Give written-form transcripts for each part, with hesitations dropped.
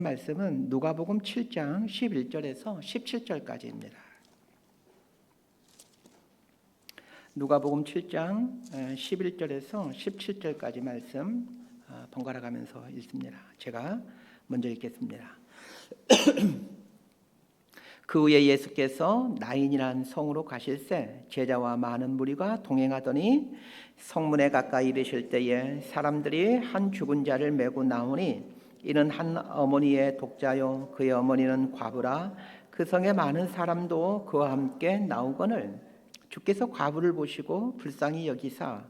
말씀은 누가복음 7장 11절에서 17절까지입니다. 누가복음 7장 11절에서 17절까지 말씀 번갈아 가면서 읽습니다. 제가 먼저 읽겠습니다. 그 후에 예수께서 나인이라는 성으로 가실새 제자와 많은 무리가 동행하더니 성문에 가까이 이르실 때에 사람들이 한 죽은 자를 메고 나오니 이는 한 어머니의 독자요 그의 어머니는 과부라. 그 성에 많은 사람도 그와 함께 나오거늘 주께서 과부를 보시고 불쌍히 여기사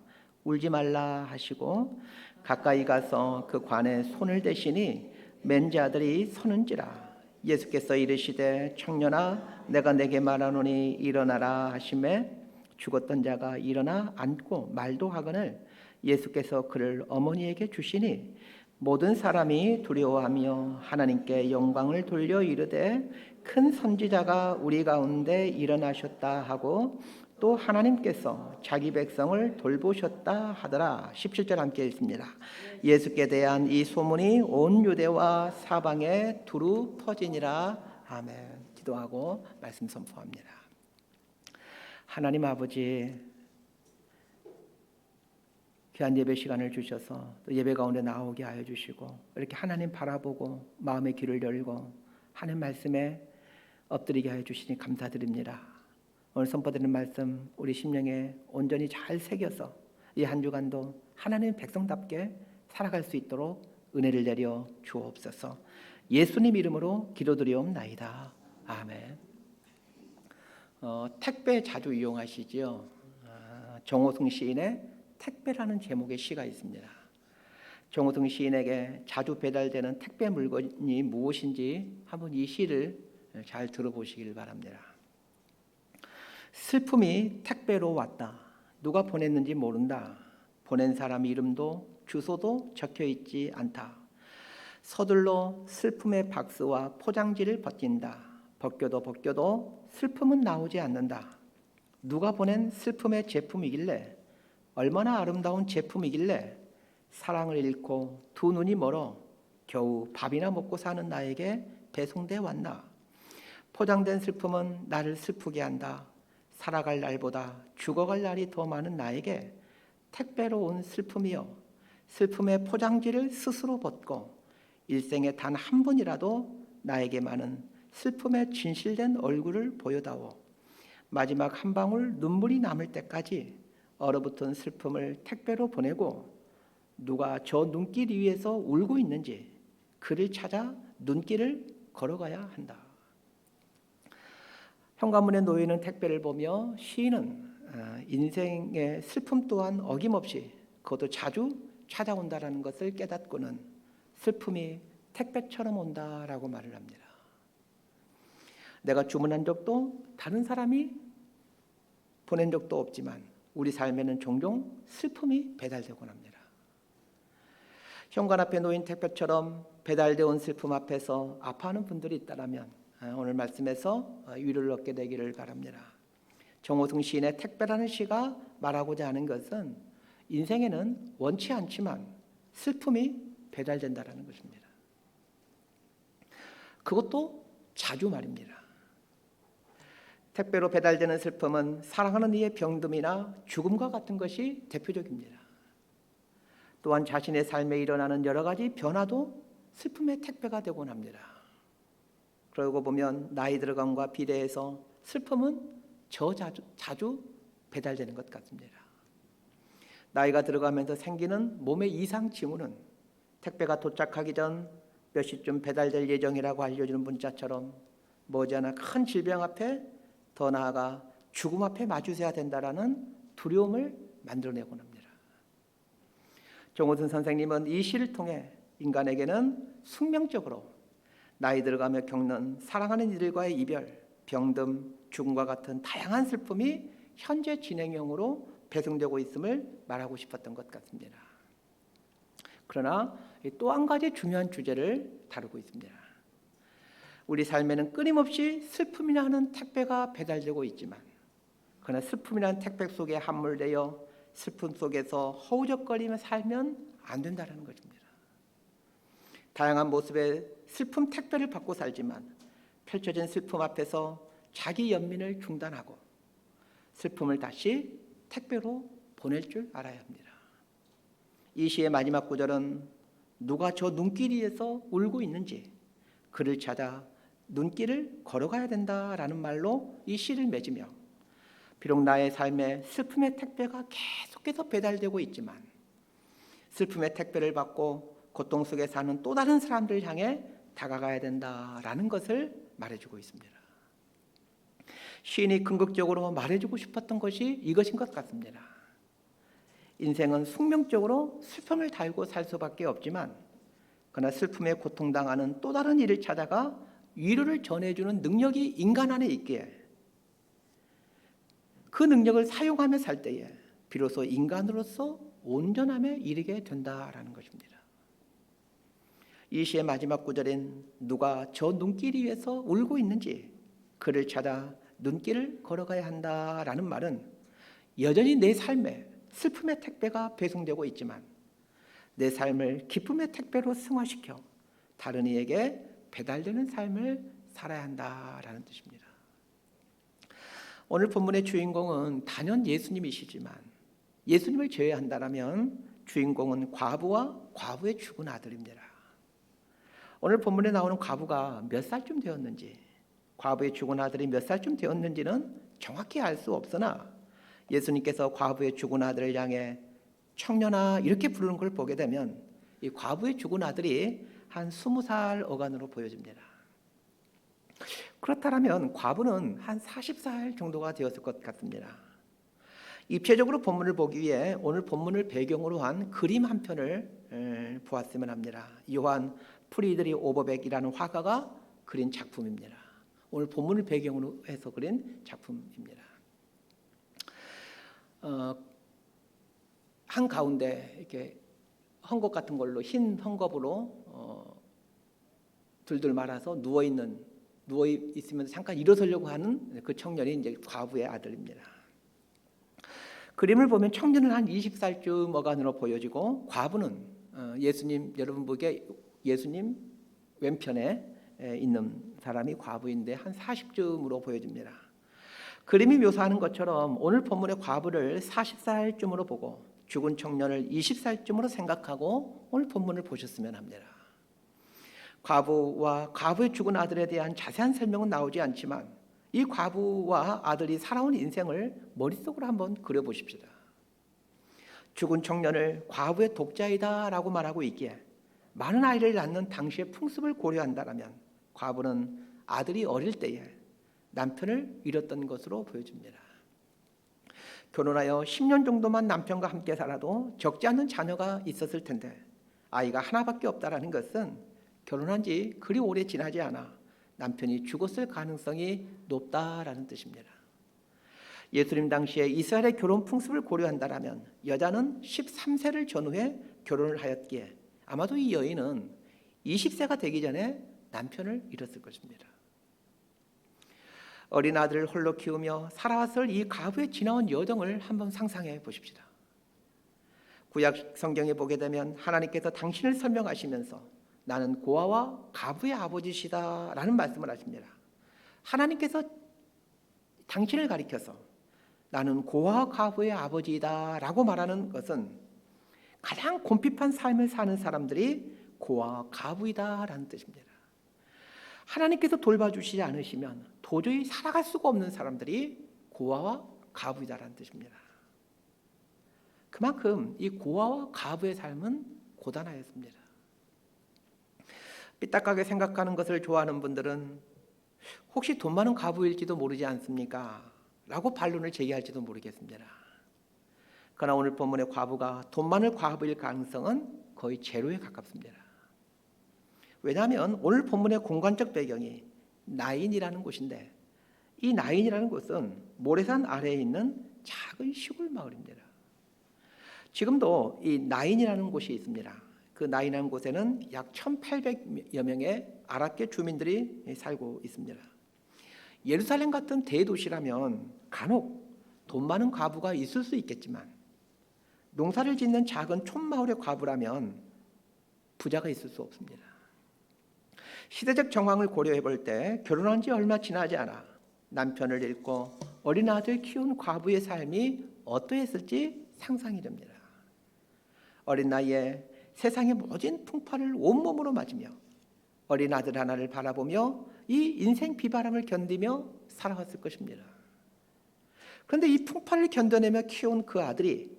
울지 말라 하시고 가까이 가서 그 관에 손을 대시니 맨 자들이 서는지라. 예수께서 이르시되 청년아 내가 내게 말하노니 일어나라 하시매 죽었던 자가 일어나 앉고 말도 하거늘 예수께서 그를 어머니에게 주시니 모든 사람이 두려워하며 하나님께 영광을 돌려 이르되 큰 선지자가 우리 가운데 일어나셨다 하고 또 하나님께서 자기 백성을 돌보셨다 하더라. 17절 함께 읽습니다. 예수께 대한 이 소문이 온 유대와 사방에 두루 퍼지니라. 아멘. 기도하고 말씀 선포합니다. 하나님 아버지, 귀한 예배 시간을 주셔서 또 예배 가운데 나오게 하여 주시고 이렇게 하나님 바라보고 마음의 귀를 열고 하나님 말씀에 엎드리게 하여 주시니 감사드립니다. 오늘 선포드리는 말씀 우리 심령에 온전히 잘 새겨서 이 한 주간도 하나님의 백성답게 살아갈 수 있도록 은혜를 내려 주옵소서. 예수님 이름으로 기도드리옵나이다. 아멘. 택배 자주 이용하시지요? 정호승 시인의 택배라는 제목의 시가 있습니다. 정호승 시인에게 자주 배달되는 택배 물건이 무엇인지 한번 이 시를 잘 들어보시길 바랍니다. 슬픔이 택배로 왔다. 누가 보냈는지 모른다. 보낸 사람 이름도 주소도 적혀 있지 않다. 서둘러 슬픔의 박스와 포장지를 벗긴다. 벗겨도 슬픔은 나오지 않는다. 누가 보낸 슬픔의 제품이길래, 얼마나 아름다운 제품이길래 사랑을 잃고 두 눈이 멀어 겨우 밥이나 먹고 사는 나에게 배송돼 왔나. 포장된 슬픔은 나를 슬프게 한다. 살아갈 날보다 죽어갈 날이 더 많은 나에게 택배로 온 슬픔이여, 슬픔의 포장지를 스스로 벗고 일생에 단 한 번이라도 나에게만은 슬픔의 진실된 얼굴을 보여다오. 마지막 한 방울 눈물이 남을 때까지 얼어붙은 슬픔을 택배로 보내고 누가 저 눈길 위에서 울고 있는지 그를 찾아 눈길을 걸어가야 한다. 현관문에 놓이는 택배를 보며 시인은 인생의 슬픔 또한 어김없이 그것도 자주 찾아온다라는 것을 깨닫고는 슬픔이 택배처럼 온다라고 말을 합니다. 내가 주문한 적도 다른 사람이 보낸 적도 없지만 우리 삶에는 종종 슬픔이 배달되곤 합니다. 현관 앞에 놓인 택배처럼 배달되어 온 슬픔 앞에서 아파하는 분들이 있다면 오늘 말씀에서 위로를 얻게 되기를 바랍니다. 정호승 시인의 택배라는 시가 말하고자 하는 것은 인생에는 원치 않지만 슬픔이 배달된다는 것입니다. 그것도 자주 말입니다. 택배로 배달되는 슬픔은 사랑하는 이의 병듦이나 죽음과 같은 것이 대표적입니다. 또한 자신의 삶에 일어나는 여러 가지 변화도 슬픔의 택배가 되곤 합니다. 그러고 보면 나이 들어감과 비례해서 슬픔은 자주 배달되는 것 같습니다. 나이가 들어가면서 생기는 몸의 이상 징후는 택배가 도착하기 전 몇 시쯤 배달될 예정이라고 알려주는 문자처럼 머지않아 큰 질병 앞에, 더 나아가 죽음 앞에 마주해야 된다라는 두려움을 만들어내곤 합니다. 정호승 선생님은 이 시를 통해 인간에게는 숙명적으로 나이 들어가며 겪는 사랑하는 이들과의 이별, 병듦, 죽음과 같은 다양한 슬픔이 현재 진행형으로 배송되고 있음을 말하고 싶었던 것 같습니다. 그러나 또 한 가지 중요한 주제를 다루고 있습니다. 우리 삶에는 끊임없이 슬픔이라 하는 택배가 배달되고 있지만 그러나 슬픔이라는 택배 속에 함몰되어 슬픔 속에서 허우적거리며 살면 안 된다는 것입니다. 다양한 모습의 슬픔 택배를 받고 살지만 펼쳐진 슬픔 앞에서 자기 연민을 중단하고 슬픔을 다시 택배로 보낼 줄 알아야 합니다. 이 시의 마지막 구절은 누가 저 눈길 위에서 울고 있는지 그를 찾아 눈길을 걸어가야 된다라는 말로 이 시를 맺으며 비록 나의 삶에 슬픔의 택배가 계속해서 배달되고 있지만 슬픔의 택배를 받고 고통 속에 사는 또 다른 사람들을 향해 다가가야 된다라는 것을 말해주고 있습니다. 시인이 궁극적으로 말해주고 싶었던 것이 이것인 것 같습니다. 인생은 숙명적으로 슬픔을 달고 살 수밖에 없지만 그러나 슬픔에 고통당하는 또 다른 이를 찾아가 위로를 전해주는 능력이 인간 안에 있기에 그 능력을 사용하며 살 때에 비로소 인간으로서 온전함에 이르게 된다라는 것입니다. 이 시의 마지막 구절인 누가 저 눈길 위에서 울고 있는지 그를 찾아 눈길을 걸어가야 한다라는 말은 여전히 내 삶에 슬픔의 택배가 배송되고 있지만 내 삶을 기쁨의 택배로 승화시켜 다른 이에게 배달되는 삶을 살아야 한다라는 뜻입니다. 오늘 본문의 주인공은 단연 예수님이시지만 예수님을 제외한다면 주인공은 과부와 과부의 죽은 아들입니다. 오늘 본문에 나오는 과부가 몇 살쯤 되었는지 과부의 죽은 아들이 몇 살쯤 되었는지는 정확히 알 수 없으나 예수님께서 과부의 죽은 아들을 향해 청년아 이렇게 부르는 걸 보게 되면 이 과부의 죽은 아들이 한 20살 어간으로 보여집니다. 그렇다면 과부는 한 40살 정도가 되었을 것 같습니다. 입체적으로 본문을 보기 위해 오늘 본문을 배경으로 한 그림 한 편을 보았으면 합니다. 요한 프리드리 오버백이라는 화가가 그린 작품입니다. 오늘 본문을 배경으로 해서 그린 작품입니다. 한 가운데 이렇게 헝겊 같은 걸로 흰 헝겊으로 둘둘 말아서 누워 있으면 잠깐 일어서려고 하는 그 청년이 이제 과부의 아들입니다. 그림을 보면 청년은 한 20살쯤 어간으로 보여지고 과부는 예수님 여러분 보기에 예수님 왼편에 있는 사람이 과부인데 한 40쯤으로 보여집니다. 그림이 묘사하는 것처럼 오늘 본문의 과부를 40살쯤으로 보고 죽은 청년을 20살쯤으로 생각하고 오늘 본문을 보셨으면 합니다. 과부와 과부의 죽은 아들에 대한 자세한 설명은 나오지 않지만 이 과부와 아들이 살아온 인생을 머릿속으로 한번 그려보십시다. 죽은 청년을 과부의 독자이다라고 말하고 있기에 많은 아이를 낳는 당시의 풍습을 고려한다면 과부는 아들이 어릴 때에 남편을 잃었던 것으로 보여집니다. 결혼하여 10년 정도만 남편과 함께 살아도 적지 않은 자녀가 있었을 텐데 아이가 하나밖에 없다라는 것은 결혼한 지 그리 오래 지나지 않아 남편이 죽었을 가능성이 높다라는 뜻입니다. 예수님 당시에 이스라엘의 결혼 풍습을 고려한다면 여자는 13세를 전후에 결혼을 하였기에 아마도 이 여인은 20세가 되기 전에 남편을 잃었을 것입니다. 어린 아들을 홀로 키우며 살아왔을 이 과부의 지나온 여정을 한번 상상해 보십시다. 구약 성경에 보게 되면 하나님께서 당신을 설명하시면서 나는 고아와 과부의 아버지시다 라는 말씀을 하십니다. 하나님께서 당신을 가리켜서 나는 고아와 과부의 아버지이다 라고 말하는 것은 가장 곤핍한 삶을 사는 사람들이 고아와 과부이다 라는 뜻입니다. 하나님께서 돌봐주시지 않으시면 도저히 살아갈 수가 없는 사람들이 고아와 과부이다라는 뜻입니다. 그만큼 이 고아와 과부의 삶은 고단하였습니다. 삐딱하게 생각하는 것을 좋아하는 분들은 혹시 돈 많은 과부일지도 모르지 않습니까? 라고 반론을 제기할지도 모르겠습니다. 그러나 오늘 본문의 과부가 돈 많은 과부일 가능성은 거의 제로에 가깝습니다. 왜냐하면 오늘 본문의 공간적 배경이 나인이라는 곳인데 이 나인이라는 곳은 모래산 아래에 있는 작은 시골 마을입니다. 지금도 이 나인이라는 곳이 있습니다. 그 나인이라는 곳에는 약 1,800여 명의 아랍계 주민들이 살고 있습니다. 예루살렘 같은 대도시라면 간혹 돈 많은 과부가 있을 수 있겠지만 농사를 짓는 작은 촌마을의 과부라면 부자가 있을 수 없습니다. 시대적 정황을 고려해 볼 때 결혼한 지 얼마 지나지 않아 남편을 잃고 어린 아들 키운 과부의 삶이 어떠했을지 상상이 됩니다. 어린 나이에 세상의 모든 풍파를 온몸으로 맞으며 어린 아들 하나를 바라보며 이 인생 비바람을 견디며 살아왔을 것입니다. 그런데 이 풍파를 견뎌내며 키운 그 아들이,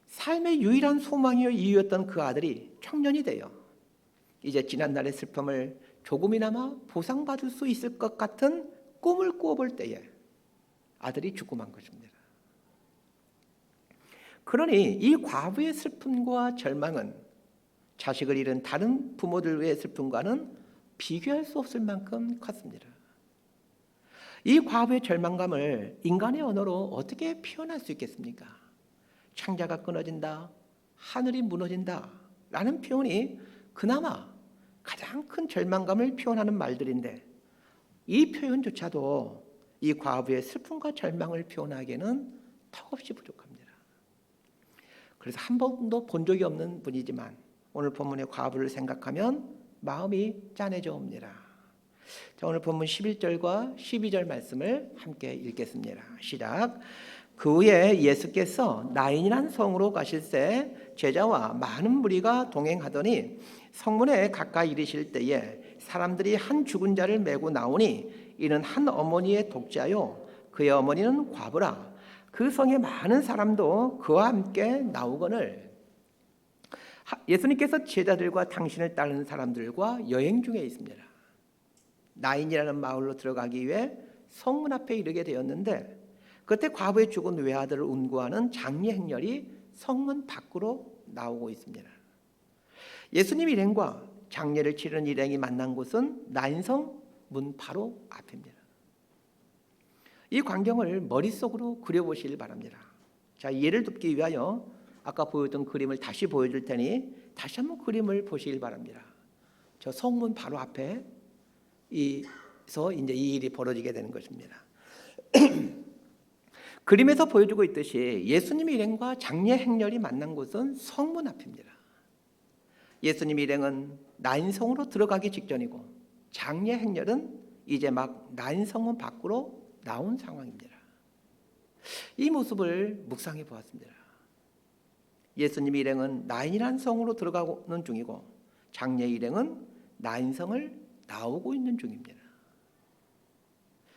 삶의 유일한 소망이요 이유였던 그 아들이 청년이 되어 이제 지난날의 슬픔을 조금이나마 보상받을 수 있을 것 같은 꿈을 꾸어볼 때에 아들이 죽고 만 것입니다. 그러니 이 과부의 슬픔과 절망은 자식을 잃은 다른 부모들의 슬픔과는 비교할 수 없을 만큼 컸습니다. 이 과부의 절망감을 인간의 언어로 어떻게 표현할 수 있겠습니까? 창자가 끊어진다, 하늘이 무너진다 라는 표현이 그나마 가장 큰 절망감을 표현하는 말들인데, 이 표현조차도 이 과부의 슬픔과 절망을 표현하기에는 턱없이 부족합니다. 그래서 한 번도 본 적이 없는 분이지만 오늘 본문의 과부를 생각하면 마음이 짠해져 옵니다. 자, 오늘 본문 11절과 12절 말씀을 함께 읽겠습니다. 시작. 그 후에 예수께서 나인이라는 성으로 가실새 제자와 많은 무리가 동행하더니 성문에 가까이 이르실 때에 사람들이 한 죽은 자를 메고 나오니 이는 한 어머니의 독자요 그의 어머니는 과부라. 그 성에 많은 사람도 그와 함께 나오거늘. 예수님께서 제자들과 당신을 따르는 사람들과 여행 중에 있습니다. 나인이라는 마을로 들어가기 위해 성문 앞에 이르게 되었는데, 그때 과부의 죽은 외아들을 운구하는 장례 행렬이 성문 밖으로 나오고 있습니다. 예수님 일행과 장례를 치르는 일행이 만난 곳은 나인성 문 바로 앞입니다. 이 광경을 머릿속으로 그려보시길 바랍니다. 자, 예를 듣기 위하여 아까 보여줬던 그림을 다시 보여줄 테니 다시 한번 그림을 보시길 바랍니다. 저 성문 바로 앞에 이서 이제 이 일이 벌어지게 되는 것입니다. 그림에서 보여주고 있듯이 예수님 일행과 장례 행렬이 만난 곳은 성문 앞입니다. 예수님 일행은 나인성으로 들어가기 직전이고 장례 행렬은 이제 막 나인성문 밖으로 나온 상황입니다. 이 모습을 묵상해 보았습니다. 예수님 일행은 나인이라는 성으로 들어가는 중이고 장례 일행은 나인성을 나오고 있는 중입니다.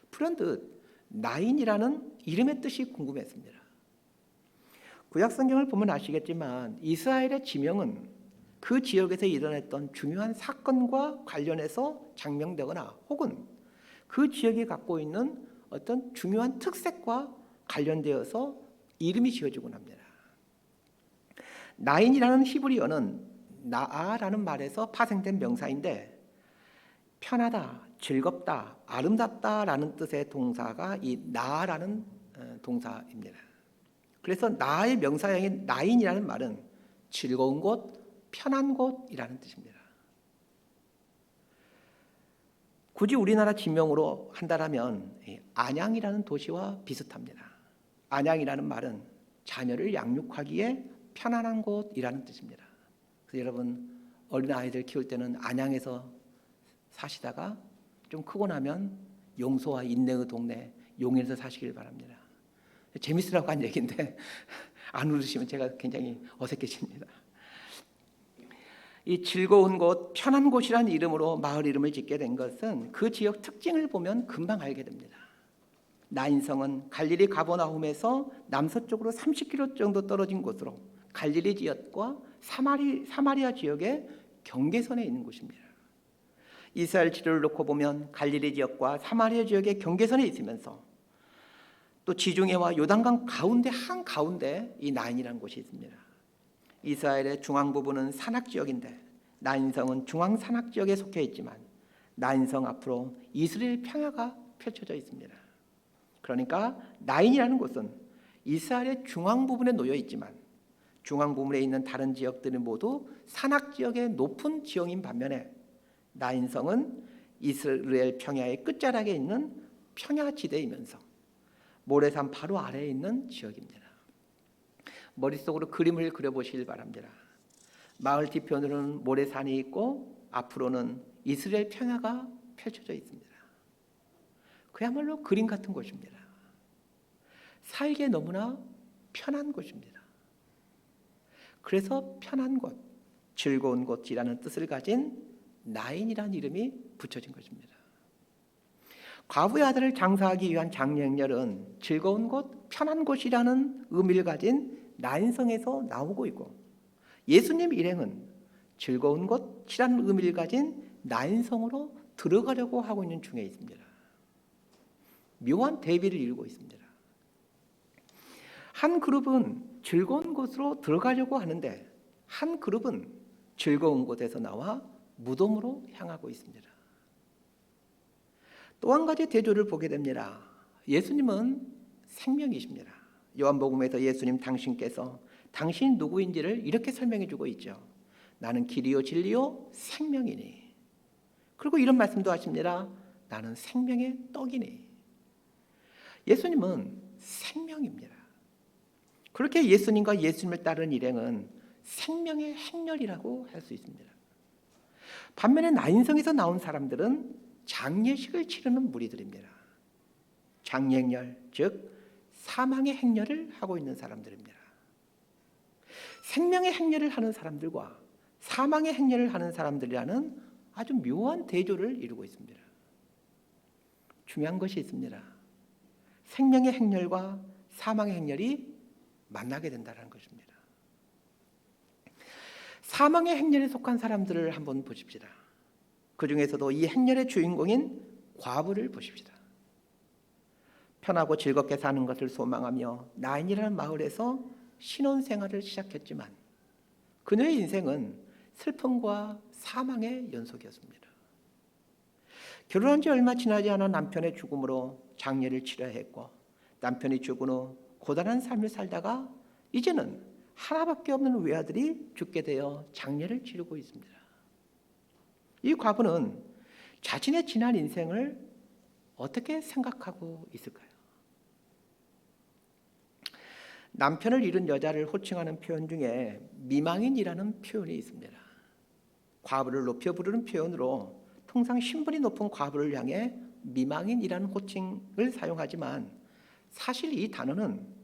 그런듯 나인이라는 이름의 뜻이 궁금했습니다. 구약 성경을 보면 아시겠지만 이스라엘의 지명은 그 지역에서 일어났던 중요한 사건과 관련해서 장명되거나 혹은 그 지역이 갖고 있는 어떤 중요한 특색과 관련되어서 이름이 지어지곤 합니다. 나인이라는 히브리어는 나아라는 말에서 파생된 명사인데, 편하다, 즐겁다, 아름답다라는 뜻의 동사가 이 나아라는 동사입니다. 그래서 나의 명사형인 나인이라는 말은 즐거운 곳, 편한 곳이라는 뜻입니다. 굳이 우리나라 지명으로 한다면 안양이라는 도시와 비슷합니다. 안양이라는 말은 자녀를 양육하기에 편안한 곳이라는 뜻입니다. 그래서 여러분 어린아이들 키울 때는 안양에서 사시다가 좀 크고 나면 용소와 인내의 동네 용인에서 사시길 바랍니다. 재밌으라고 한 얘기인데 안 웃으시면 제가 굉장히 어색해집니다. 이 즐거운 곳, 편한 곳이라는 이름으로 마을 이름을 짓게 된 것은 그 지역 특징을 보면 금방 알게 됩니다. 나인성은 갈릴리 가버나움에서 남서쪽으로 30km 정도 떨어진 곳으로 갈릴리 지역과 사마리아 지역의 경계선에 있는 곳입니다. 이스라엘 지도를 놓고 보면 갈릴리 지역과 사마리아 지역의 경계선에 있으면서 또 지중해와 요단강 가운데 한가운데 이 나인이라는 곳이 있습니다. 이스라엘의 중앙 부분은 산악 지역인데 나인성은 중앙 산악 지역에 속해 있지만 나인성 앞으로 이스라엘 평야가 펼쳐져 있습니다. 그러니까 나인이라는 곳은 이스라엘의 중앙 부분에 놓여 있지만 중앙 부분에 있는 다른 지역들은 모두 산악 지역의 높은 지형인 반면에 나인성은 이스라엘 평야의 끝자락에 있는 평야지대이면서 모래산 바로 아래에 있는 지역입니다. 머릿속으로 그림을 그려보시길 바랍니다. 마을 뒤편으로는 모래산이 있고 앞으로는 이스라엘 평야가 펼쳐져 있습니다. 그야말로 그림 같은 곳입니다. 살기에 너무나 편한 곳입니다. 그래서 편한 곳, 즐거운 곳이라는 뜻을 가진 나인이라는 이름이 붙여진 것입니다. 과부의 아들을 장사하기 위한 장례행렬은 즐거운 곳, 편한 곳이라는 의미를 가진 나인성에서 나오고 있고, 예수님 일행은 즐거운 곳이라는 의미를 가진 나인성으로 들어가려고 하고 있는 중에 있습니다. 묘한 대비를 이루고 있습니다. 한 그룹은 즐거운 곳으로 들어가려고 하는데, 한 그룹은 즐거운 곳에서 나와 무덤으로 향하고 있습니다. 또 한 가지 대조를 보게 됩니다. 예수님은 생명이십니다. 요한복음에서 예수님 당신께서 당신이 누구인지를 이렇게 설명해 주고 있죠. 나는 길이요 진리요 생명이니. 그리고 이런 말씀도 하십니다. 나는 생명의 떡이니. 예수님은 생명입니다. 그렇게 예수님과 예수님을 따르는 일행은 생명의 행렬이라고 할 수 있습니다. 반면에 나인성에서 나온 사람들은 장례식을 치르는 무리들입니다. 장례행렬, 즉 사망의 행렬을 하고 있는 사람들입니다. 생명의 행렬을 하는 사람들과 사망의 행렬을 하는 사람들이라는 아주 묘한 대조를 이루고 있습니다. 중요한 것이 있습니다. 생명의 행렬과 사망의 행렬이 만나게 된다는 것입니다. 사망의 행렬에 속한 사람들을 한번 보십시다. 그 중에서도 이 행렬의 주인공인 과부를 보십시다. 편하고 즐겁게 사는 것을 소망하며 나인이라는 마을에서 신혼생활을 시작했지만 그녀의 인생은 슬픔과 사망의 연속이었습니다. 결혼한 지 얼마 지나지 않아 남편의 죽음으로 장례를 치러야 했고, 남편이 죽은 후 고단한 삶을 살다가 이제는 하나밖에 없는 외아들이 죽게 되어 장례를 치르고 있습니다. 이 과부는 자신의 지난 인생을 어떻게 생각하고 있을까요? 남편을 잃은 여자를 호칭하는 표현 중에 미망인이라는 표현이 있습니다. 과부를 높여 부르는 표현으로 통상 신분이 높은 과부를 향해 미망인이라는 호칭을 사용하지만 사실 이 단어는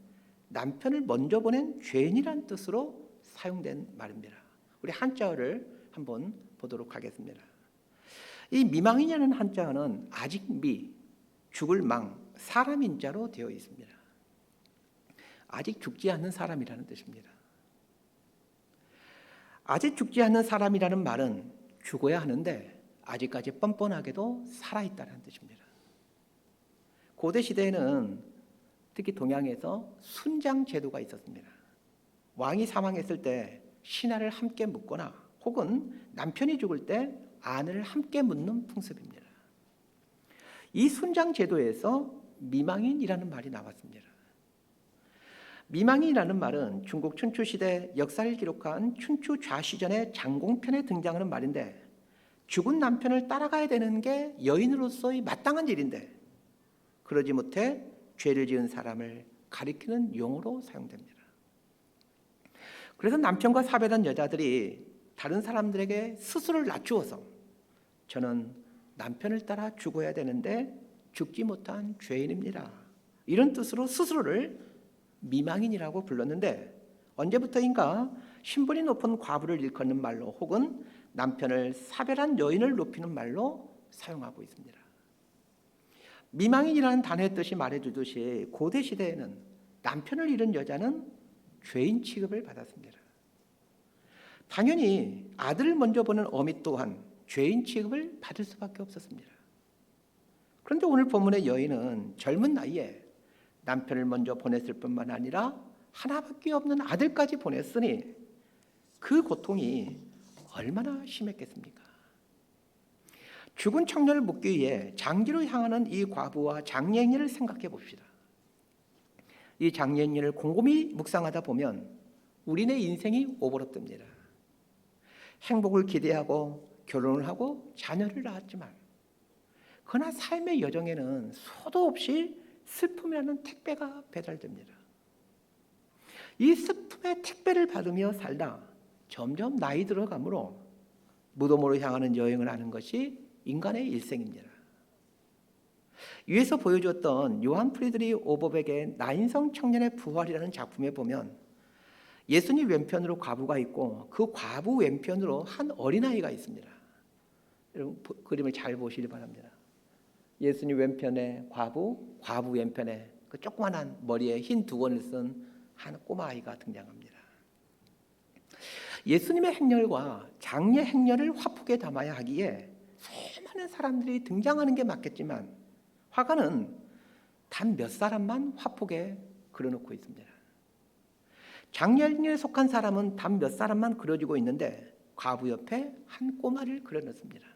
남편을 먼저 보낸 죄인이라는 뜻으로 사용된 말입니다. 우리 한자어를 한번 보도록 하겠습니다. 이 미망인이라는 한자어는 아직 미, 죽을 망, 사람인자로 되어 있습니다. 아직 죽지 않는 사람이라는 뜻입니다. 아직 죽지 않는 사람이라는 말은 죽어야 하는데 아직까지 뻔뻔하게도 살아있다는 뜻입니다. 고대 시대에는 특히 동양에서 순장 제도가 있었습니다. 왕이 사망했을 때 신하를 함께 묻거나 혹은 남편이 죽을 때 아내를 함께 묻는 풍습입니다. 이 순장 제도에서 미망인이라는 말이 나왔습니다. 미망인이라는 말은 중국 춘추 시대 역사를 기록한 춘추 좌시전의 장공편에 등장하는 말인데, 죽은 남편을 따라가야 되는 게 여인으로서의 마땅한 일인데 그러지 못해 죄를 지은 사람을 가리키는 용어로 사용됩니다. 그래서 남편과 사별한 여자들이 다른 사람들에게 스스로를 낮추어서 저는 남편을 따라 죽어야 되는데 죽지 못한 죄인입니다, 이런 뜻으로 스스로를 미망인이라고 불렀는데, 언제부터인가 신분이 높은 과부를 일컫는 말로 혹은 남편을 사별한 여인을 높이는 말로 사용하고 있습니다. 미망인이라는 단어의 뜻이 말해주듯이 고대 시대에는 남편을 잃은 여자는 죄인 취급을 받았습니다. 당연히 아들을 먼저 보는 어미 또한 죄인 취급을 받을 수밖에 없었습니다. 그런데 오늘 본문의 여인은 젊은 나이에 남편을 먼저 보냈을 뿐만 아니라 하나밖에 없는 아들까지 보냈으니 그 고통이 얼마나 심했겠습니까? 죽은 청년을 묻기 위해 장기로 향하는 이 과부와 장례행렬을 생각해 봅시다. 이 장례행렬을 곰곰이 묵상하다 보면 우리네 인생이 오버랩됩니다. 행복을 기대하고 결혼을 하고 자녀를 낳았지만 그러나 삶의 여정에는 소도 없이 슬픔이라는 택배가 배달됩니다. 이 슬픔의 택배를 받으며 살다 점점 나이 들어가므로 무덤으로 향하는 여행을 하는 것이 인간의 일생입니다. 위에서 보여주었던 요한 프리드리 오버백의 나인성 청년의 부활이라는 작품에 보면 예수님 왼편으로 과부가 있고 그 과부 왼편으로 한 어린아이가 있습니다. 여러분 그림을 잘 보시기 바랍니다. 예수님 왼편에 과부 왼편에 그 조그만한 머리에 흰 두건을 쓴 한 꼬마 아이가 등장합니다. 예수님의 행렬과 장례 행렬을 화폭에 담아야 하기에 수많은 사람들이 등장하는 게 맞겠지만 화가는 단 몇 사람만 화폭에 그려놓고 있습니다. 장례 행렬에 속한 사람은 단 몇 사람만 그려지고 있는데 과부 옆에 한 꼬마를 그려놓습니다.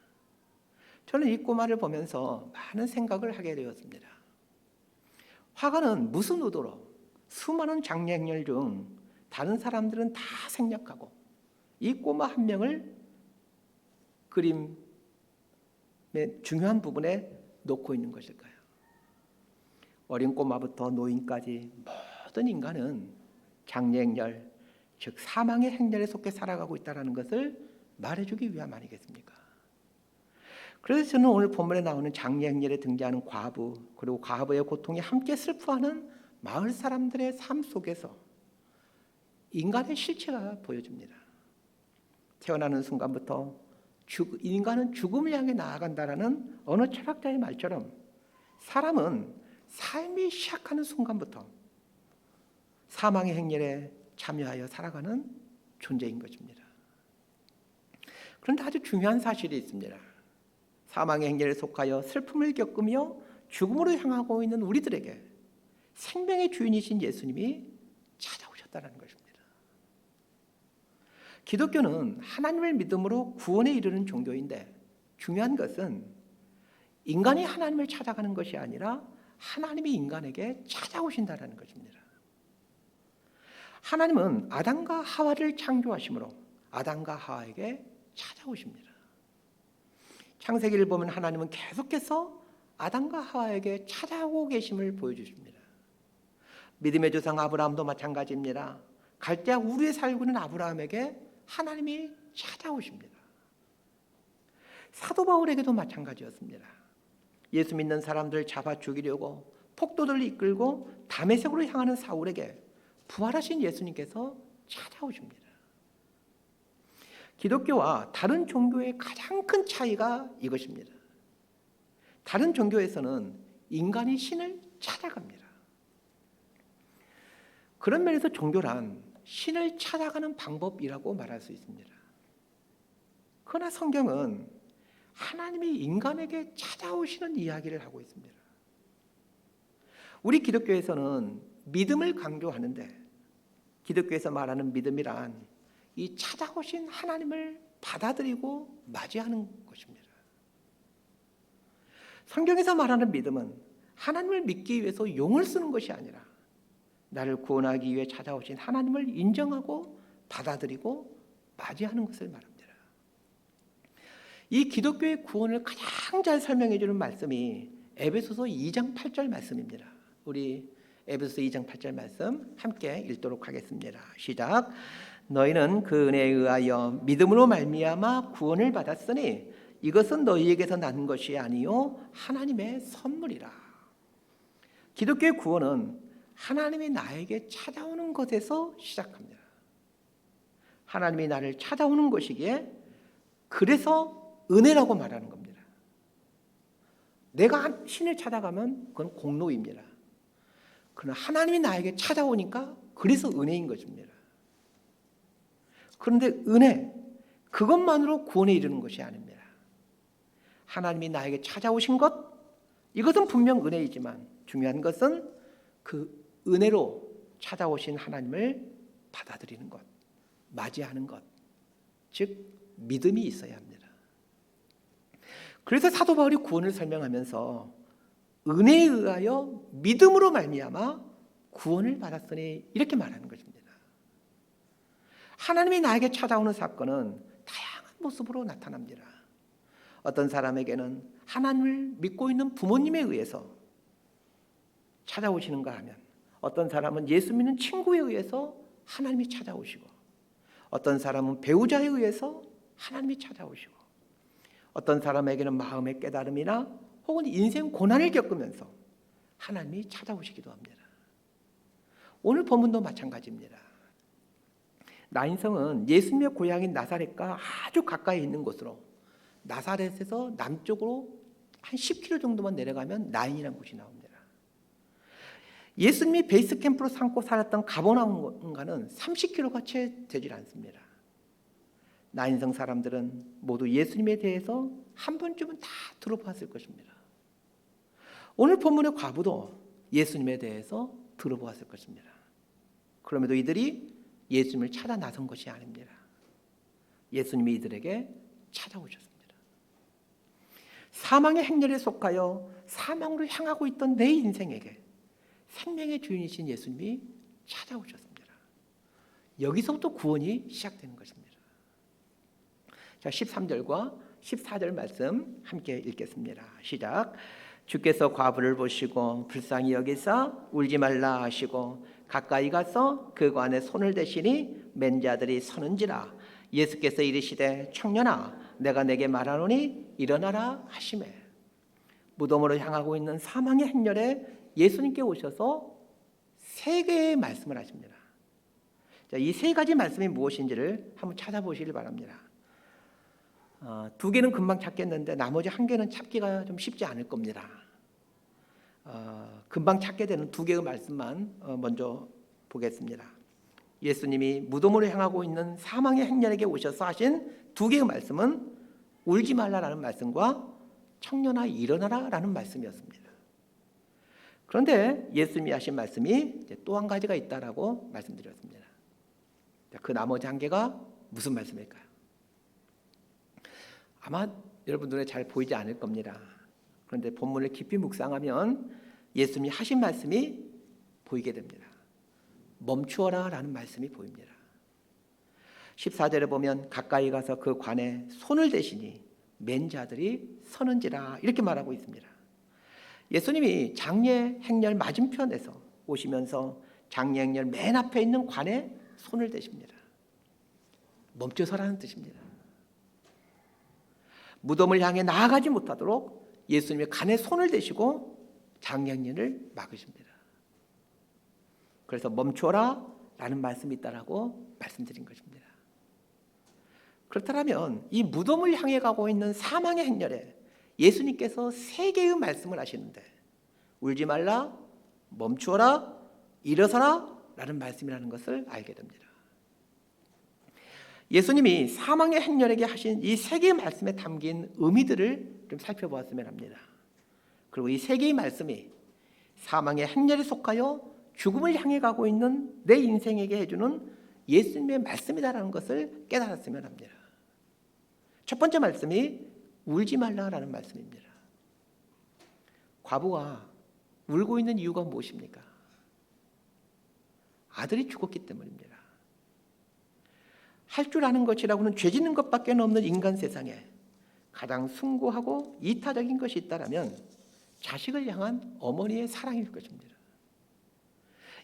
저는 이 꼬마를 보면서 많은 생각을 하게 되었습니다. 화가는 무슨 의도로 수많은 장례 행렬 중 다른 사람들은 다 생략하고 이 꼬마 한 명을 그림의 중요한 부분에 놓고 있는 것일까요? 어린 꼬마부터 노인까지 모든 인간은 장례 행렬, 즉 사망의 행렬에 속해 살아가고 있다는 것을 말해주기 위함 아니겠습니까? 그래서 저는 오늘 본문에 나오는 장례 행렬에 등장하는 과부 그리고 과부의 고통에 함께 슬퍼하는 마을 사람들의 삶 속에서 인간의 실체가 보여집니다. 태어나는 순간부터 인간은 죽음을 향해 나아간다라는 어느 철학자의 말처럼 사람은 삶이 시작하는 순간부터 사망의 행렬에 참여하여 살아가는 존재인 것입니다. 그런데 아주 중요한 사실이 있습니다. 사망의 행렬에 속하여 슬픔을 겪으며 죽음으로 향하고 있는 우리들에게 생명의 주인이신 예수님이 찾아오셨다는 것입니다. 기독교는 하나님을 믿음으로 구원에 이르는 종교인데 중요한 것은 인간이 하나님을 찾아가는 것이 아니라 하나님이 인간에게 찾아오신다는 것입니다. 하나님은 아담과 하와를 창조하심으로 아담과 하와에게 찾아오십니다. 창세기를 보면 하나님은 계속해서 아담과 하와에게 찾아오고 계심을 보여주십니다. 믿음의 조상 아브라함도 마찬가지입니다. 갈대아 우르에 살고 있는 아브라함에게 하나님이 찾아오십니다. 사도 바울에게도 마찬가지였습니다. 예수 믿는 사람들 잡아 죽이려고 폭도들을 이끌고 다메섹으로 향하는 사울에게 부활하신 예수님께서 찾아오십니다. 기독교와 다른 종교의 가장 큰 차이가 이것입니다. 다른 종교에서는 인간이 신을 찾아갑니다. 그런 면에서 종교란 신을 찾아가는 방법이라고 말할 수 있습니다. 그러나 성경은 하나님이 인간에게 찾아오시는 이야기를 하고 있습니다. 우리 기독교에서는 믿음을 강조하는데 기독교에서 말하는 믿음이란 이 찾아오신 하나님을 받아들이고 맞이하는 것입니다. 성경에서 말하는 믿음은 하나님을 믿기 위해서 용을 쓰는 것이 아니라 나를 구원하기 위해 찾아오신 하나님을 인정하고 받아들이고 맞이하는 것을 말합니다. 이 기독교의 구원을 가장 잘 설명해 주는 말씀이 에베소서 2장 8절 말씀입니다. 우리 에베소서 2장 8절 말씀 함께 읽도록 하겠습니다. 시작. 너희는 그 은혜에 의하여 믿음으로 말미암아 구원을 받았으니 이것은 너희에게서 난 것이 아니요 하나님의 선물이라. 기독교의 구원은 하나님이 나에게 찾아오는 것에서 시작합니다. 하나님이 나를 찾아오는 것이기에 그래서 은혜라고 말하는 겁니다. 내가 신을 찾아가면 그건 공로입니다. 그러나 하나님이 나에게 찾아오니까 그래서 은혜인 것입니다. 그런데 은혜, 그것만으로 구원에 이르는 것이 아닙니다. 하나님이 나에게 찾아오신 것, 이것은 분명 은혜이지만 중요한 것은 그 은혜로 찾아오신 하나님을 받아들이는 것, 맞이하는 것, 즉 믿음이 있어야 합니다. 그래서 사도 바울이 구원을 설명하면서 은혜에 의하여 믿음으로 말미암아 구원을 받았으니 이렇게 말하는 것입니다. 하나님이 나에게 찾아오는 사건은 다양한 모습으로 나타납니다. 어떤 사람에게는 하나님을 믿고 있는 부모님에 의해서 찾아오시는가 하면 어떤 사람은 예수 믿는 친구에 의해서 하나님이 찾아오시고 어떤 사람은 배우자에 의해서 하나님이 찾아오시고, 어떤 사람에게는 마음의 깨달음이나 혹은 인생 고난을 겪으면서 하나님이 찾아오시기도 합니다. 오늘 본문도 마찬가지입니다. 나인성은 예수님의 고향인 나사렛과 아주 가까이 있는 곳으로, 나사렛에서 남쪽으로 한 10km 정도만 내려가면 나인이라는 곳이 나옵니다. 예수님이 베이스 캠프로 삼고 살았던 가버나움과는 30km가 채 되질 않습니다. 나인성 사람들은 모두 예수님에 대해서 한 번쯤은 다 들어봤을 것입니다. 오늘 본문의 과부도 예수님에 대해서 들어보았을 것입니다. 그럼에도 이들이 예수님을 찾아 나선 것이 아닙니다. 예수님이 이들에게 찾아오셨습니다. 사망의 행렬에 속하여 사망으로 향하고 있던 내 인생에게 생명의 주인이신 예수님이 찾아오셨습니다. 여기서부터 구원이 시작되는 것입니다. 자, 13절과 14절 말씀 함께 읽겠습니다. 시작. 주께서 과부를 보시고 불쌍히 여기사 울지 말라 하시고 가까이 가서 그 관에 손을 대시니 맨 자들이 서는지라. 예수께서 이르시되 청년아 내가 내게 말하노니 일어나라 하시매. 무덤으로 향하고 있는 사망의 행렬에 예수님께 오셔서 세 개의 말씀을 하십니다. 이 세 가지 말씀이 무엇인지를 한번 찾아보시길 바랍니다. 두 개는 금방 찾겠는데 나머지 한 개는 찾기가 좀 쉽지 않을 겁니다. 금방 찾게 되는 두 개의 말씀만 먼저 보겠습니다. 예수님이 무덤으로 향하고 있는 사망의 행렬에게 오셔서 하신 두 개의 말씀은 울지 말라라는 말씀과 청년아 일어나라라는 말씀이었습니다. 그런데 예수님이 하신 말씀이 또 한 가지가 있다라고 말씀드렸습니다. 그 나머지 한 개가 무슨 말씀일까요? 아마 여러분 눈에 잘 보이지 않을 겁니다. 그런데 본문을 깊이 묵상하면 예수님이 하신 말씀이 보이게 됩니다. 멈추어라 라는 말씀이 보입니다. 14절에 보면 가까이 가서 그 관에 손을 대시니 맨 자들이 서는지라 이렇게 말하고 있습니다. 예수님이 장례 행렬 맞은편에서 오시면서 장례 행렬 맨 앞에 있는 관에 손을 대십니다. 멈춰서라는 뜻입니다. 무덤을 향해 나아가지 못하도록 예수님이 관에 손을 대시고 장례 행렬을 막으십니다. 그래서 멈춰라 라는 말씀이 있다라고 말씀드린 것입니다. 그렇다면 이 무덤을 향해 가고 있는 사망의 행렬에 예수님께서 세 개의 말씀을 하시는데 울지 말라, 멈추어라, 일어서라 라는 말씀이라는 것을 알게 됩니다. 예수님이 사망의 행렬에게 하신 이 세 개의 말씀에 담긴 의미들을 좀 살펴보았으면 합니다. 그리고 이 세 개의 말씀이 사망의 행렬에 속하여 죽음을 향해 가고 있는 내 인생에게 해주는 예수님의 말씀이다라는 것을 깨달았으면 합니다. 첫 번째 말씀이 울지 말라라는 말씀입니다. 과부가 울고 있는 이유가 무엇입니까? 아들이 죽었기 때문입니다. 할 줄 아는 것이라고는 죄 짓는 것밖에 없는 인간 세상에 가장 숭고하고 이타적인 것이 있다면 자식을 향한 어머니의 사랑일 것입니다.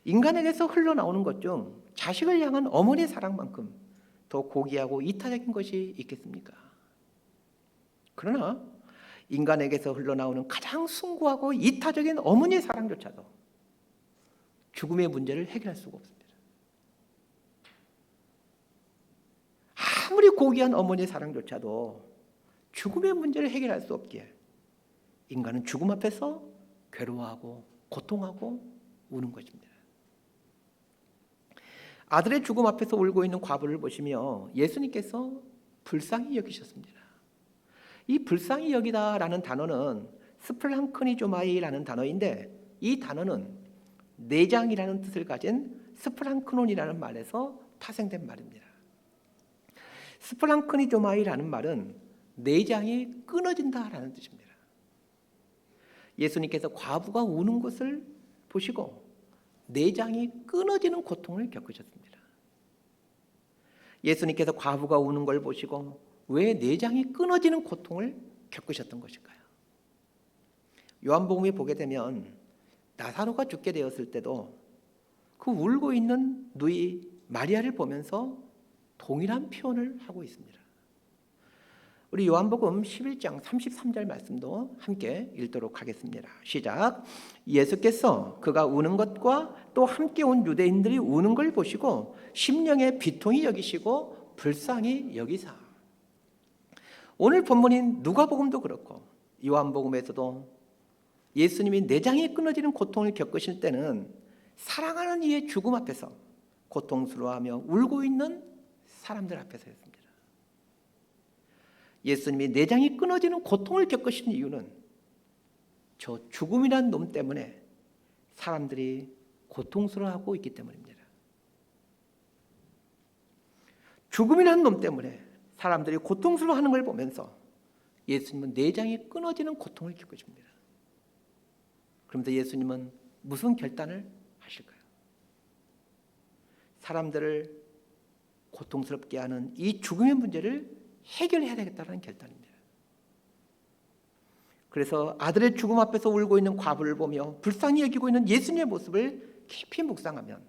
인간에게서 흘러나오는 것 중 자식을 향한 어머니의 사랑만큼 더 고귀하고 이타적인 것이 있겠습니까? 그러나 인간에게서 흘러나오는 가장 숭고하고 이타적인 어머니의 사랑조차도 죽음의 문제를 해결할 수가 없습니다. 아무리 고귀한 어머니의 사랑조차도 죽음의 문제를 해결할 수 없기에 인간은 죽음 앞에서 괴로워하고 고통하고 우는 것입니다. 아들의 죽음 앞에서 울고 있는 과부를 보시며 예수님께서 불쌍히 여기셨습니다. 이 불쌍히 여기다라는 단어는 스플랑크니조마이라는 단어인데 이 단어는 내장이라는 뜻을 가진 스플랑크논이라는 말에서 파생된 말입니다. 스플랑크니조마이라는 말은 내장이 끊어진다라는 뜻입니다. 예수님께서 과부가 우는 것을 보시고 내장이 끊어지는 고통을 겪으셨습니다. 예수님께서 과부가 우는 걸 보시고 왜 내장이 끊어지는 고통을 겪으셨던 것일까요? 요한복음에 보게 되면 나사로가 죽게 되었을 때도 그 울고 있는 누이 마리아를 보면서 동일한 표현을 하고 있습니다. 우리 요한복음 11장 33절 말씀도 함께 읽도록 하겠습니다. 시작. 예수께서 그가 우는 것과 또 함께 온 유대인들이 우는 걸 보시고 심령에 비통히 여기시고 불쌍히 여기사. 오늘 본문인 누가복음도 그렇고 요한복음에서도 예수님이 내장이 끊어지는 고통을 겪으실 때는 사랑하는 이의 죽음 앞에서 고통스러워하며 울고 있는 사람들 앞에서였습니다. 예수님이 내장이 끊어지는 고통을 겪으신 이유는 저 죽음이란 놈 때문에 사람들이 고통스러워하고 있기 때문입니다. 죽음이란 놈 때문에 사람들이 고통스러워하는 걸 보면서 예수님은 내장이 끊어지는 고통을 겪으십니다. 그런데 예수님은 무슨 결단을 하실까요? 사람들을 고통스럽게 하는 이 죽음의 문제를 해결해야 되겠다는 결단입니다. 그래서 아들의 죽음 앞에서 울고 있는 과부를 보며 불쌍히 여기고 있는 예수님의 모습을 깊이 묵상하면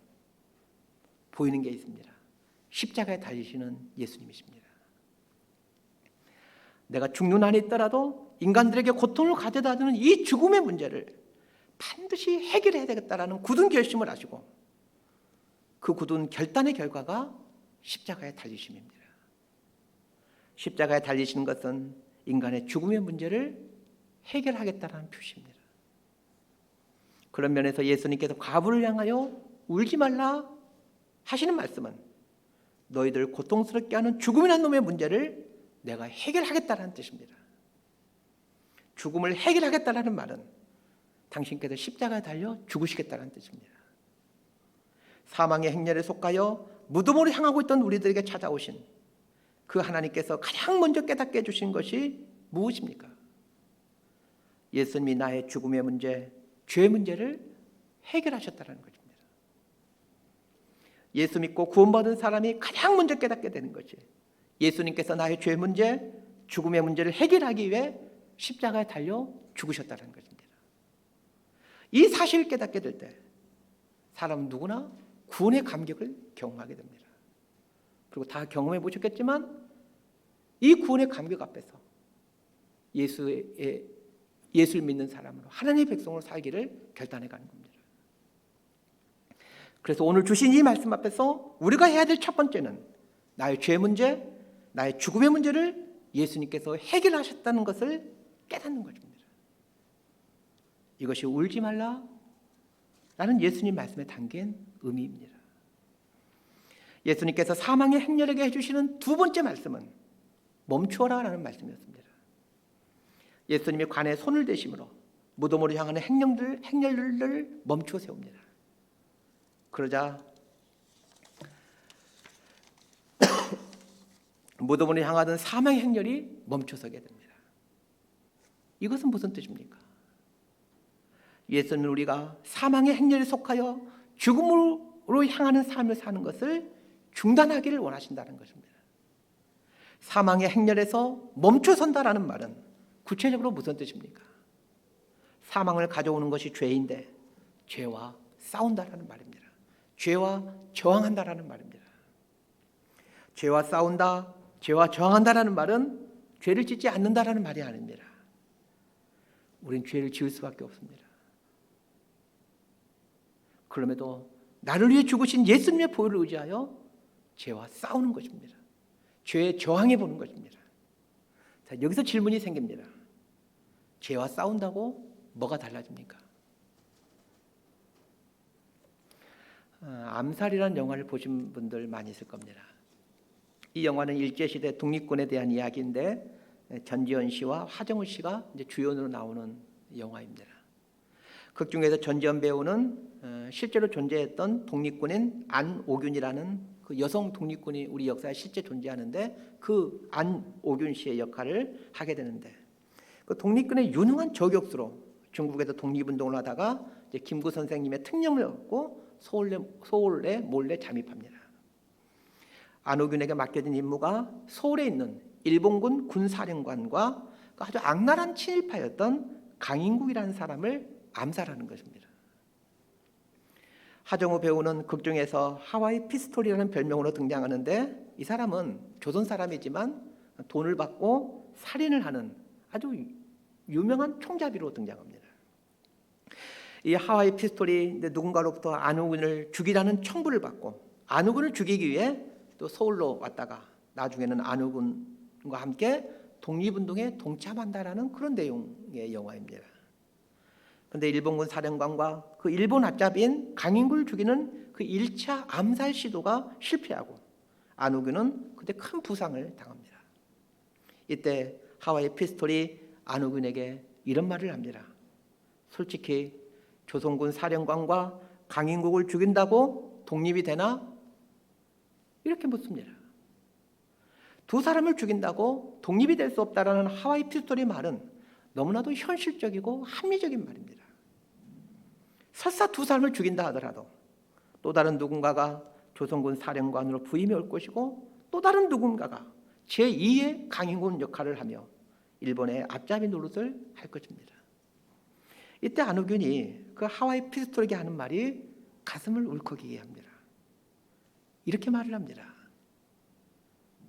보이는 게 있습니다. 십자가에 달리시는 예수님이십니다. 내가 죽는 한이 있더라도 인간들에게 고통을 가져다 주는 이 죽음의 문제를 반드시 해결해야 되겠다라는 굳은 결심을 하시고 그 굳은 결단의 결과가 십자가에 달리심입니다. 십자가에 달리시는 것은 인간의 죽음의 문제를 해결하겠다는 표시입니다. 그런 면에서 예수님께서 과부를 향하여 울지 말라 하시는 말씀은 너희들 고통스럽게 하는 죽음이라는 놈의 문제를 내가 해결하겠다는 뜻입니다. 죽음을 해결하겠다는 말은 당신께서 십자가에 달려 죽으시겠다는 뜻입니다. 사망의 행렬에 속하여 무덤으로 향하고 있던 우리들에게 찾아오신 그 하나님께서 가장 먼저 깨닫게 해주신 것이 무엇입니까? 예수님이 나의 죽음의 문제, 죄의 문제를 해결하셨다는 것입니다. 예수 믿고 구원받은 사람이 가장 먼저 깨닫게 되는 것이 예수님께서 나의 죄 문제, 죽음의 문제를 해결하기 위해 십자가에 달려 죽으셨다는 것입니다. 이 사실을 깨닫게 될 때 사람은 누구나 구원의 감격을 경험하게 됩니다. 그리고 다 경험해 보셨겠지만 이 구원의 감격 앞에서 예수를 믿는 사람으로 하나님의 백성으로 살기를 결단해 가는 겁니다. 그래서 오늘 주신 이 말씀 앞에서 우리가 해야 될 첫 번째는 나의 죄 문제, 나의 죽음의 문제를 예수님께서 해결하셨다는 것을 깨닫는 것입니다. 이것이 울지 말라라는 예수님 말씀에 담긴 의미입니다. 예수님께서 사망의 행렬에게 해주시는 두 번째 말씀은 멈추어라라는 말씀이었습니다. 예수님이 관에 손을 대심으로 무덤으로 향하는 행렬들을 멈추어 세웁니다. 그러자 무덤으로 향하던 사망의 행렬이 멈춰서게 됩니다. 이것은 무슨 뜻입니까? 예수는 우리가 사망의 행렬에 속하여 죽음으로 향하는 삶을 사는 것을 중단하기를 원하신다는 것입니다. 사망의 행렬에서 멈춰선다라는 말은 구체적으로 무슨 뜻입니까? 사망을 가져오는 것이 죄인데 죄와 싸운다라는 말입니다. 죄와 저항한다라는 말입니다. 죄와 싸운다, 죄와 저항한다라는 말은 죄를 짓지 않는다라는 말이 아닙니다. 우린 죄를 지을 수밖에 없습니다. 그럼에도 나를 위해 죽으신 예수님의 보혈을 의지하여 죄와 싸우는 것입니다. 죄에 저항해 보는 것입니다. 자, 여기서 질문이 생깁니다. 죄와 싸운다고 뭐가 달라집니까? 암살이라는 영화를 보신 분들 많이 있을 겁니다. 이 영화는 일제시대 독립군에 대한 이야기인데 전지현 씨와 화정우 씨가 이제 주연으로 나오는 영화입니다. 극 중에서 전지현 배우는 실제로 존재했던 독립군인 안오균이라는 그 여성 독립군이 우리 역사에 실제 존재하는데 그 안오균 씨의 역할을 하게 되는데 그 독립군의 유능한 저격수로 중국에서 독립운동을 하다가 이제 김구 선생님의 특령을 얻고 서울에 몰래 잠입합니다. 안오균에게 맡겨진 임무가 서울에 있는 일본군 군사령관과 아주 악랄한 친일파였던 강인국이라는 사람을 암살하는 것입니다. 하정우 배우는 극 중에서 하와이 피스톨이라는 별명으로 등장하는데 이 사람은 조선 사람이지만 돈을 받고 살인을 하는 아주 유명한 총잡이로 등장합니다. 이 하와이 피스톨이 누군가로부터 안우근을 죽이라는 청부를 받고 안우근을 죽이기 위해 또 서울로 왔다가 나중에는 안우근과 함께 독립운동에 동참한다라는 그런 내용의 영화입니다. 그런데 일본군 사령관과 그 일본 앞잡이인 강인구를 죽이는 그 1차 암살 시도가 실패하고 안우근은 그때 큰 부상을 당합니다. 이때 하와이 피스톨이 안우근에게 이런 말을 합니다. 솔직히 조선군 사령관과 강인국을 죽인다고 독립이 되나? 이렇게 묻습니다. 두 사람을 죽인다고 독립이 될 수 없다라는 하와이 피스톨의 말은 너무나도 현실적이고 합리적인 말입니다. 설사 두 사람을 죽인다 하더라도 또 다른 누군가가 조선군 사령관으로 부임이 올 것이고 또 다른 누군가가 제2의 강인군 역할을 하며 일본의 앞잡이 노릇을 할 것입니다. 이때 안우균이 그 하와이 피스톨에게 하는 말이 가슴을 울컥이게 합니다. 이렇게 말을 합니다.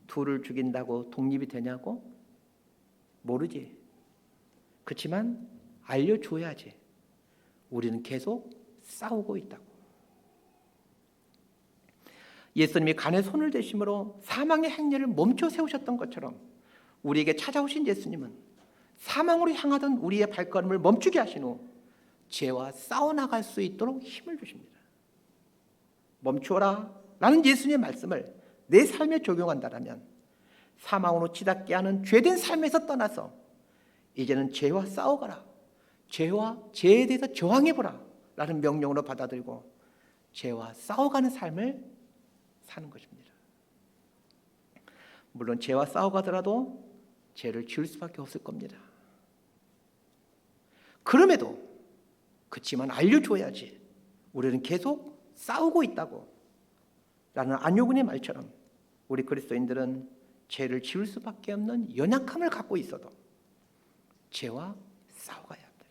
둘을 죽인다고 독립이 되냐고? 모르지. 그렇지만 알려줘야지. 우리는 계속 싸우고 있다고. 예수님이 간에 손을 대심으로 사망의 행렬을 멈춰 세우셨던 것처럼 우리에게 찾아오신 예수님은 사망으로 향하던 우리의 발걸음을 멈추게 하신 후 죄와 싸워나갈 수 있도록 힘을 주십니다. 멈추어라 라는 예수님의 말씀을 내 삶에 적용한다면 사망으로 치닫게 하는 죄된 삶에서 떠나서 이제는 죄와 싸워가라, 죄와 죄에 대해서 저항해보라 라는 명령으로 받아들이고 죄와 싸워가는 삶을 사는 것입니다. 물론 죄와 싸워가더라도 죄를 지을 수밖에 없을 겁니다. 그럼에도 그렇지만 알려줘야지 우리는 계속 싸우고 있다고 라는 안요근의 말처럼 우리 그리스도인들은 죄를 지을 수밖에 없는 연약함을 갖고 있어도 죄와 싸워가야 합니다.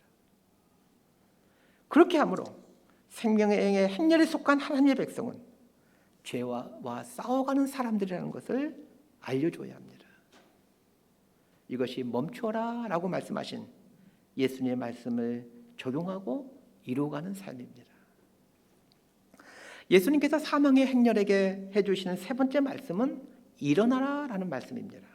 그렇게 함으로 생명의 행렬에 속한 하나님의 백성은 죄와 싸워가는 사람들이라는 것을 알려줘야 합니다. 이것이 멈춰라 라고 말씀하신 예수님의 말씀을 적용하고 이루어가는 삶입니다. 예수님께서 사망의 행렬에게 해주시는 세 번째 말씀은 일어나라 라는 말씀입니다.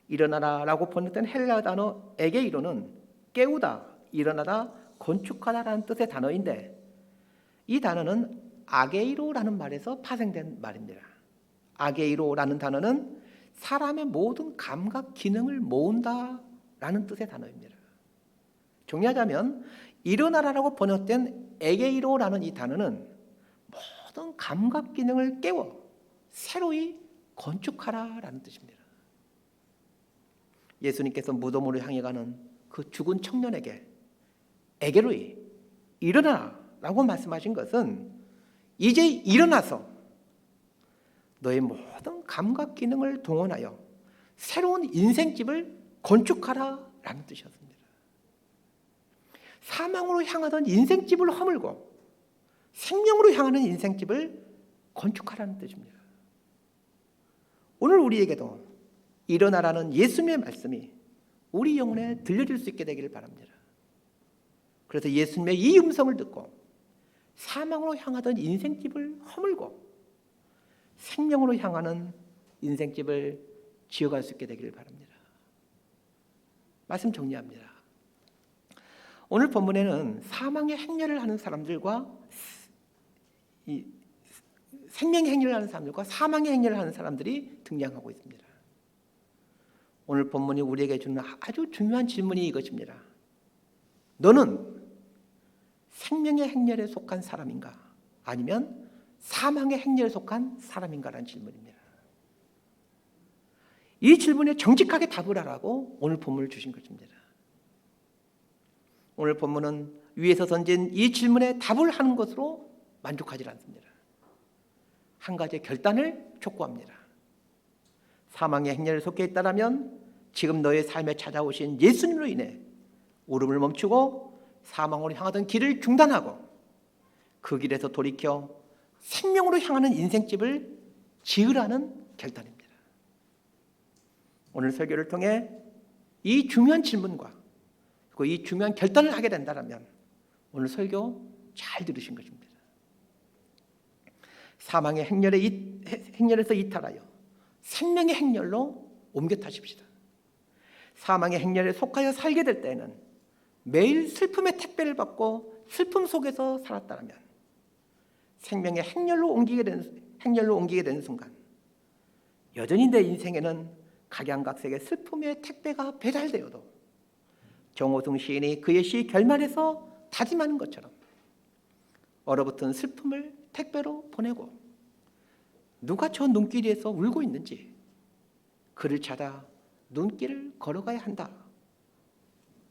일어나라 라고 번역된 헬라 단어 에게이로는 깨우다, 일어나다, 건축하다 라는 뜻의 단어인데 이 단어는 아게이로라는 말에서 파생된 말입니다. 아게이로라는 단어는 사람의 모든 감각 기능을 모은다 라는 뜻의 단어입니다. 정리하자면 일어나라라고 번역된 에게이로라는 이 단어는 모든 감각 기능을 깨워 새로이 건축하라라는 뜻입니다. 예수님께서 무덤으로 향해 가는 그 죽은 청년에게 에게로이 일어나라고 말씀하신 것은 이제 일어나서 너의 모든 감각 기능을 동원하여 새로운 인생집을 건축하라라는 뜻이었습니다. 사망으로 향하던 인생집을 허물고 생명으로 향하는 인생집을 건축하라는 뜻입니다. 오늘 우리에게도 일어나라는 예수님의 말씀이 우리 영혼에 들려질 수 있게 되기를 바랍니다. 그래서 예수님의 이 음성을 듣고 사망으로 향하던 인생집을 허물고 생명으로 향하는 인생집을 지어갈 수 있게 되기를 바랍니다. 말씀 정리합니다. 오늘 본문에는 사망의 행렬을 하는 사람들과 이 생명의 행렬을 하는 사람들과 사망의 행렬을 하는 사람들이 등장하고 있습니다. 오늘 본문이 우리에게 주는 아주 중요한 질문이 이것입니다. 너는 생명의 행렬에 속한 사람인가? 아니면 사망의 행렬에 속한 사람인가라는 질문입니다. 이 질문에 정직하게 답을 하라고 오늘 본문을 주신 것입니다. 오늘 본문은 위에서 던진 이 질문에 답을 하는 것으로 만족하지 않습니다. 한 가지의 결단을 촉구합니다. 사망의 행렬에 속해 있다면 지금 너의 삶에 찾아오신 예수님으로 인해 울음을 멈추고 사망으로 향하던 길을 중단하고 그 길에서 돌이켜 생명으로 향하는 인생집을 지으라는 결단입니다. 오늘 설교를 통해 이 중요한 질문과 그리고 이 중요한 결단을 하게 된다면 오늘 설교 잘 들으신 것입니다. 사망의 행렬에서 이탈하여 생명의 행렬로 옮겨 타십시다. 사망의 행렬에 속하여 살게 될 때에는 매일 슬픔의 택배를 받고 슬픔 속에서 살았다면 생명의 행렬로 옮기게 되는 순간 여전히 내 인생에는 각양각색의 슬픔의 택배가 배달되어도 정호승 시인이 그의 시 결말에서 다짐하는 것처럼 얼어붙은 슬픔을 택배로 보내고 누가 저 눈길 위에서 울고 있는지 그를 찾아 눈길을 걸어가야 한다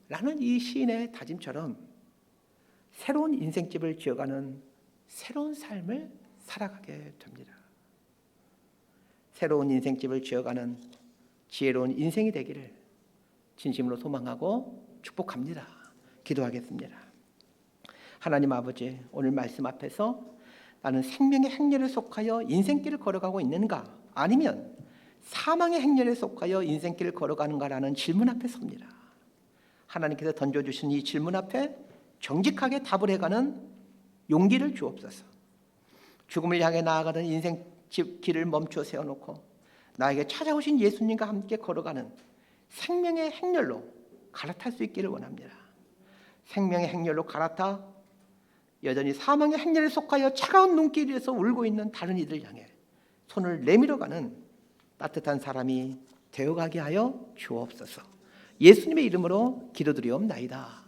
라는 이 시인의 다짐처럼 새로운 인생집을 지어가는 새로운 삶을 살아가게 됩니다. 새로운 인생집을 지어가는 지혜로운 인생이 되기를 진심으로 소망하고 축복합니다. 기도하겠습니다. 하나님 아버지, 오늘 말씀 앞에서 나는 생명의 행렬에 속하여 인생길을 걸어가고 있는가 아니면 사망의 행렬에 속하여 인생길을 걸어가는가라는 질문 앞에 섭니다. 하나님께서 던져주신 이 질문 앞에 정직하게 답을 해가는 용기를 주옵소서. 죽음을 향해 나아가는 인생 길을 멈춰 세워놓고 나에게 찾아오신 예수님과 함께 걸어가는 생명의 행렬로 갈아탈 수 있기를 원합니다. 생명의 행렬로 갈아타 여전히 사망의 행렬에 속하여 차가운 눈길 위에서 울고 있는 다른 이들 향해 손을 내밀어가는 따뜻한 사람이 되어가게 하여 주옵소서. 예수님의 이름으로 기도드리옵나이다.